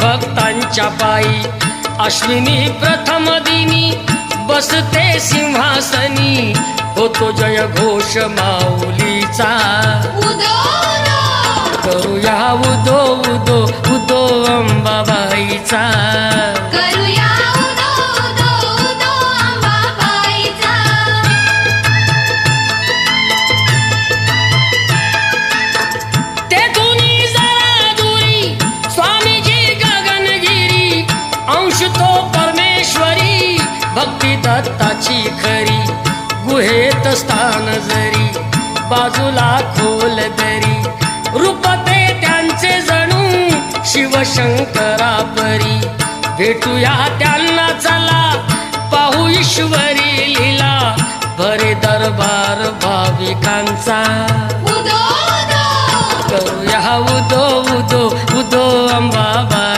भक्तांच्या पायी अश्विनी प्रथम दिनी बसते सिंहासनी होतो जय घोष माऊलीचा करूया उदो उदो उदो अंबाबाईचा करूया उदो उदो उदो अंबाबाईचा तेथुनी जरा दुरी स्वामीजी गगनगिरी अंश तो परमेश्वरी भक्ती दत्ताची खरी गुहेत स्थान जरी बाजूला खोल दरी रूप ते त्यांचे जणू शिवशंकरा परी भेटूया त्यांना चला पाहू ईश्वरी लीला भरे दरबार भाविकांचा उदो उदो करूया उदो उदो उदो अंबाबाई